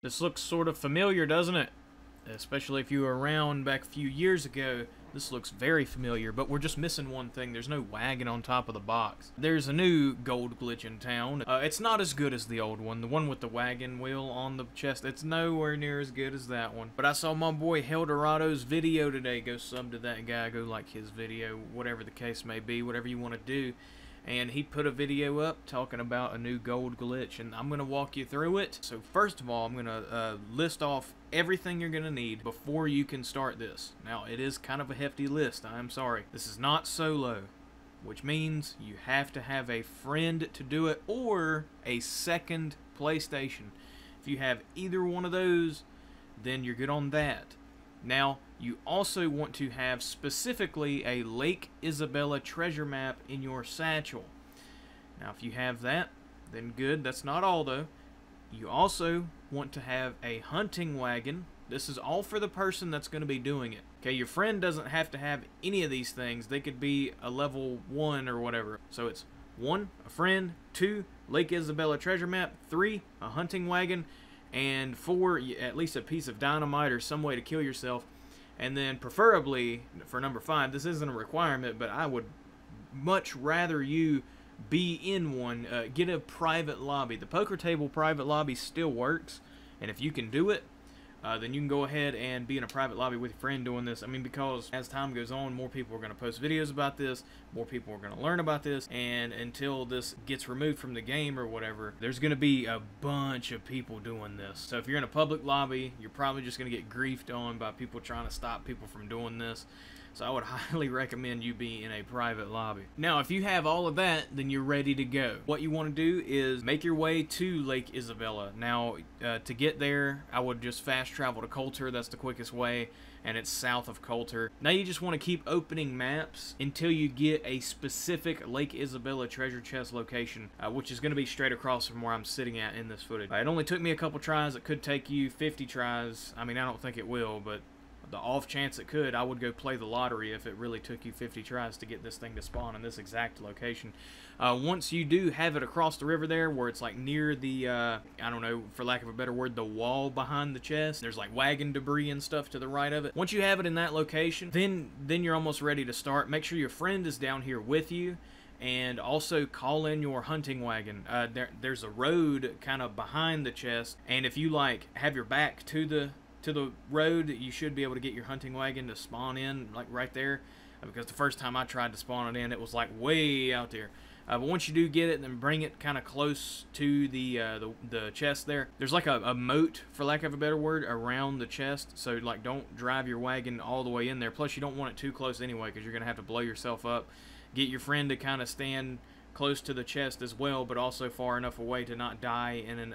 This looks sort of familiar, doesn't it? Especially if you were around back a few years ago. This looks very familiar, but we're just missing one thing. There's no wagon on top of the box. There's a new gold glitch in town. It's not as good as the old one. The one with the wagon wheel on the chest, it's nowhere near as good as that one. But I saw my boy Heldorado's video today. Go sub to that guy. Go like his video, whatever the case may be, whatever you want to do. And he put a video up talking about a new gold glitch, and I'm going to walk you through it. So first of all, I'm going to list off everything you're going to need before you can start this. Now, it is kind of a hefty list, I'm sorry. This is not solo, which means you have to have a friend to do it or a second PlayStation. If you have either one of those, then you're good on that. Now, you also want to have specifically a Lake Isabella treasure map in your satchel. Now, if you have that, then good. That's not all, though. You also want to have a hunting wagon. This is all for the person that's going to be doing it. Okay, your friend doesn't have to have any of these things. They could be a level 1 or whatever. So it's 1, a friend, 2, Lake Isabella treasure map, 3, a hunting wagon, and 4, at least a piece of dynamite or some way to kill yourself. And then preferably for number 5, this isn't a requirement, but I would much rather you be in one. Get a private lobby. The poker table private lobby still works, and if you can do it, then you can go ahead and be in a private lobby with your friend doing this. I mean, because as time goes on, more people are going to post videos about this, more people are going to learn about this, and until this gets removed from the game or whatever, there's going to be a bunch of people doing this. So if you're in a public lobby, you're probably just going to get griefed on by people trying to stop people from doing this. So I would highly recommend you be in a private lobby. Now, if you have all of that, then you're ready to go. What you want to do is make your way to Lake Isabella. Now, to get there, I would just fast travel to Coulter. That's the quickest way, and it's south of Coulter. Now, you just want to keep opening maps until you get a specific Lake Isabella treasure chest location, which is going to be straight across from where I'm sitting at in this footage. It only took me a couple tries. It could take you 50 tries. I mean, I don't think it will, but the off chance it could, I would go play the lottery if it really took you 50 tries to get this thing to spawn in this exact location. Once you do have it across the river there, where it's like near the, I don't know, for lack of a better word, the wall behind the chest, there's like wagon debris and stuff to the right of it. Once you have it in that location, then you're almost ready to start. Make sure your friend is down here with you, and also call in your hunting wagon. There's a road kind of behind the chest, and if you like have your back to the road, you should be able to get your hunting wagon to spawn in like right there, because the first time I tried to spawn it in, it was like way out there. But once you do get it, then bring it kind of close to the chest there. There's like a moat, for lack of a better word, around the chest, so like don't drive your wagon all the way in there. Plus you don't want it too close anyway, because you're gonna have to blow yourself up. Get your friend to kind of stand close to the chest as well, but also far enough away to not die in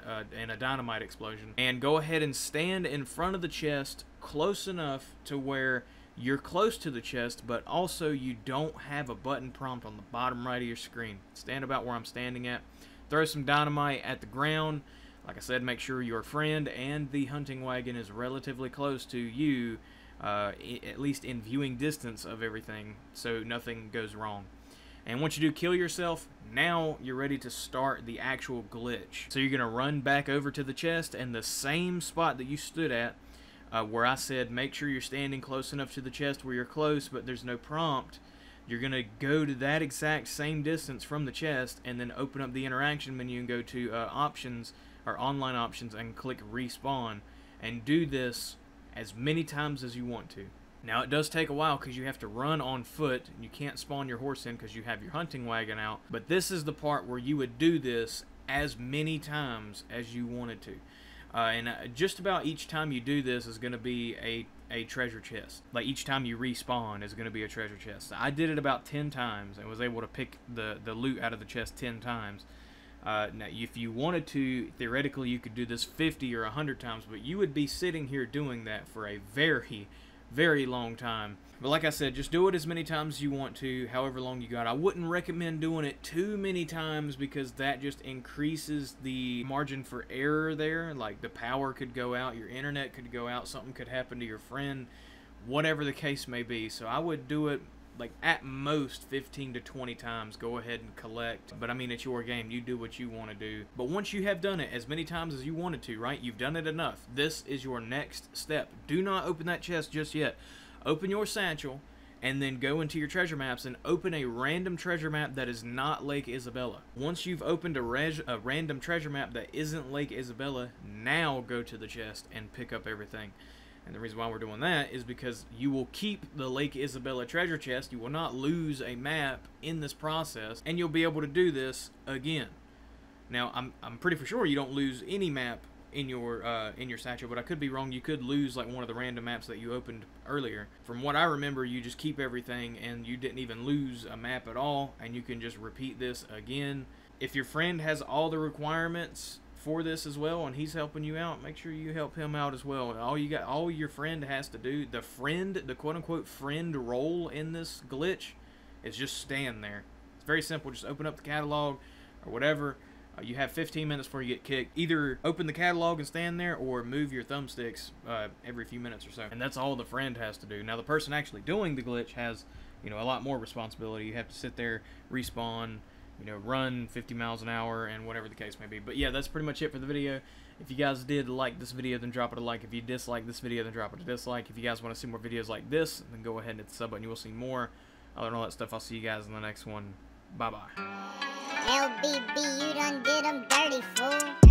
a dynamite explosion. And go ahead and stand in front of the chest close enough to where you're close to the chest, but also you don't have a button prompt on the bottom right of your screen. Stand about where I'm standing at. Throw some dynamite at the ground. Like I said, make sure your friend and the hunting wagon is relatively close to you, at least in viewing distance of everything, so nothing goes wrong. And once you do kill yourself, now you're ready to start the actual glitch. So you're going to run back over to the chest, and the same spot that you stood at, where I said make sure you're standing close enough to the chest where you're close but there's no prompt, you're going to go to that exact same distance from the chest, and then open up the interaction menu and go to options, or online options, and click respawn, and do this as many times as you want to. Now, it does take a while because you have to run on foot, and you can't spawn your horse in because you have your hunting wagon out, but this is the part where you would do this as many times as you wanted to. And just about each time you do this is going to be a treasure chest. Like each time you respawn is going to be a treasure chest. I did it about 10 times and was able to pick the loot out of the chest 10 times. Now, if you wanted to, theoretically you could do this 50 or 100 times, but you would be sitting here doing that for a very long time. But like I said, just do it as many times as you want to, however long you got. I wouldn't recommend doing it too many times, because that just increases the margin for error there. Like the power could go out, your internet could go out, something could happen to your friend, whatever the case may be. So I would do it like at most 15 to 20 times. Go ahead and collect, but I mean, it's your game. You do what you want to do. But once you have done it as many times as you wanted to, right, you've done it enough. This is your next step. Do not open that chest just yet. Open your satchel and then go into your treasure maps and open a random treasure map that is not Lake Isabella. Once you've opened a random treasure map that isn't Lake Isabella, now go to the chest and pick up everything. And the reason why we're doing that is because you will keep the Lake Isabella treasure chest. You will not lose a map in this process, and you'll be able to do this again. Now, I'm pretty for sure you don't lose any map in your satchel, but I could be wrong. You could lose like one of the random maps that you opened earlier. From what I remember, you just keep everything and you didn't even lose a map at all, and you can just repeat this again. If your friend has all the requirements for this as well and he's helping you out, make sure you help him out as well. All your friend has to do, the quote-unquote friend role in this glitch, is just stand there. It's very simple. Just open up the catalog or whatever. You have 15 minutes before you get kicked. Either open the catalog and stand there, or move your thumbsticks every few minutes or so. And that's all the friend has to do. Now, the person actually doing the glitch has, you know, a lot more responsibility. You have to sit there, respawn, you know, run 50 miles an hour, and whatever the case may be. But yeah, that's pretty much it for the video. If you guys did like this video, then drop it a like. If you dislike this video, then drop it a dislike. If you guys want to see more videos like this, then go ahead and hit the sub button. You will see more. Other than all that stuff, I'll see you guys in the next one. Bye-bye. LBB, you done did 'em dirty, fool.